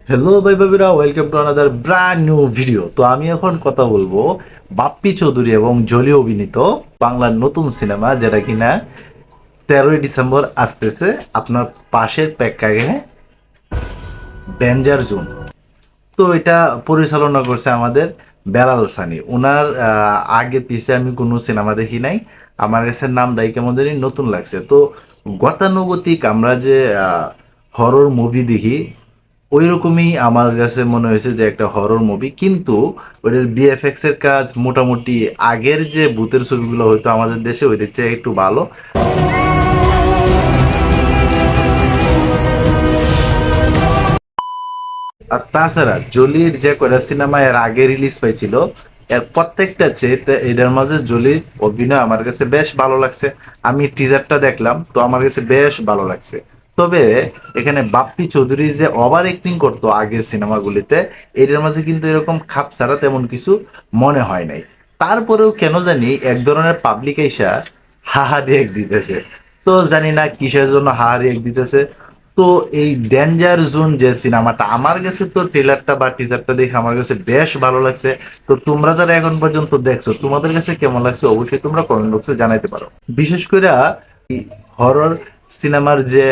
Hello ভাই ভাবিরা, welcome to another brand new video. তো আমি এখন কথা বলবো বাপ্পি চৌধুরী এবং জলি অভিনীত বাংলার নতুন সিনেমা, যেটা কিনা 13ই ডিসেম্বর আসতেছে আপনার পাশের প্রেক্ষাগৃহে, ডেঞ্জার জোন। তো এটা পরিচালনা করছে আমাদের বেলাল সানি। ওনার আগে পিছে আমি কোনো সিনেমা দেখি নাই, আমার কাছে নামটাই কেমন জানি নতুন লাগছে। তো গতানুগতিক আমরা যে হরর মুভি দেখি, ওই রকমই আমার কাছে মনে হয়েছে যে একটা হরর মুভি, কিন্তু ওইটার বিএফএক্স এর কাজ মোটামুটি আগের যে ভূতের ছবিগুলো হয়তো আমাদের দেশে ওইটার চেয়ে একটু ভালো। আর তাছাড়া জলির যে কয়টা সিনেমা এর আগে রিলিজ পাইছিল, এর প্রত্যেকটা চেয়ে এটার মাঝে জলির অভিনয় আমার কাছে বেশ ভালো লাগছে। আমি টিজারটা দেখলাম, তো আমার কাছে বেশ ভালো লাগছে। তবে এখানে বাপ্পি চৌধুরী যে ওভার অ্যাক্টিং করতো আগের সিনেমাগুলিতে, এটার মাঝে কিন্তু এরকম খাপ ছাড়া তেমন কিছু মনে হয় নাই। তারপরেও কেন জানি এক ধরনের পাবলিক আইসা হাহা রিয়েক্ট দিতেছে। তো জানি না কিসের জন্য হাহা রিয়েক্ট দিতেছে। তো এই ডেঞ্জার জোন যে সিনেমাটা, আমার কাছে তো ট্রেলারটা বা টিজারটা দেখে আমার কাছে বেশ ভালো লাগছে। তো তোমরা যারা এখন পর্যন্ত দেখছো, তোমাদের কাছে কেমন লাগছে অবশ্যই তোমরা কমেন্ট বক্সে জানাইতে পারো। বিশেষ করে হরর সিনেমার যে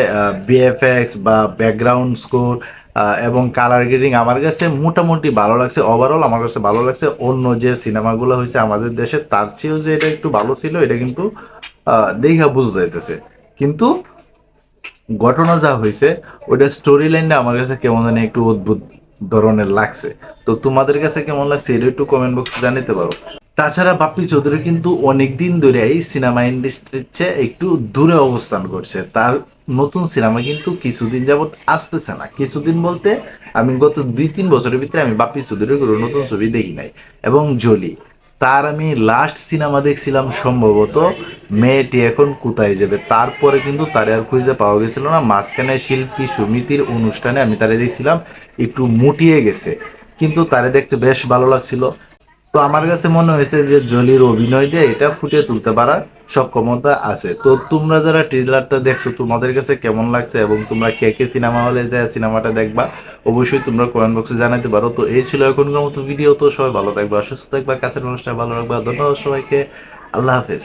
বিএফএক্স বা ব্যাকগ্রাউন্ড স্কোর এবং কালার গ্রেডিং আমার কাছে মোটামুটি ভালো লাগছে। ওভারঅল আমার কাছে ভালো লাগছে। অন্য যে সিনেমাগুলো হয়েছে আমাদের দেশে, তার চেয়েও যে এটা একটু ভালো ছিল, এটা কিন্তু দেখা বোঝা যাইতেছে। কিন্তু ঘটনা যা হয়েছে, ওইটা স্টোরি লাইনটা আমার কাছে কেমন জানি একটু অদ্ভুত ধরনের লাগছে। তো তোমাদের কাছে কেমন লাগছে এটা একটু কমেন্ট বক্সে জানাতে পারো। তাছাড়া বাপ্পি চৌধুরী কিন্তু অনেকদিন ধরে এই সিনেমা ইন্ডাস্ট্রির চেয়ে একটু দূরে অবস্থান করছে। তার নতুন সিনেমা কিন্তু কিছুদিন যাবত আসতেছে না। কিছুদিন বলতে আমি গত 2-3 বছরের ভিতরে আমি বাপ্পি চৌধুরীর কোনো নতুন ছবি দেখি নাই। এবং জলি, তার আমি লাস্ট সিনেমা দেখছিলাম সম্ভবত মেয়েটি এখন কোথায় যাবে। তারপরে কিন্তু তারে আর খুঁজে পাওয়া গেছিল না। মাঝখানে শিল্পী সমিতির অনুষ্ঠানে আমি তারে দেখছিলাম, একটু মুটিয়ে গেছে, কিন্তু তারে দেখতে বেশ ভালো লাগছিল। তো আমার কাছে মনে হয়েছে যে জলির অভিনয় দিয়ে এটা ফুটিয়ে তুলতে পারার সক্ষমতা আছে। তো তোমরা যারা ট্রেলারটা দেখছো, তোমাদের কাছে কেমন লাগছে এবং তোমরা কে কে সিনেমা হলে যে সিনেমাটা দেখবা, অবশ্যই তোমরা কমেন্ট বক্সে জানাতে পারো। তো এই ছিল এখনকার মতো ভিডিও। তো সবাই ভালো থাকবা, সুস্থ থাকবা, কাছের মানুষটা ভালো রাখবা। ধন্যবাদ সবাইকে। আল্লাহ হাফেজ।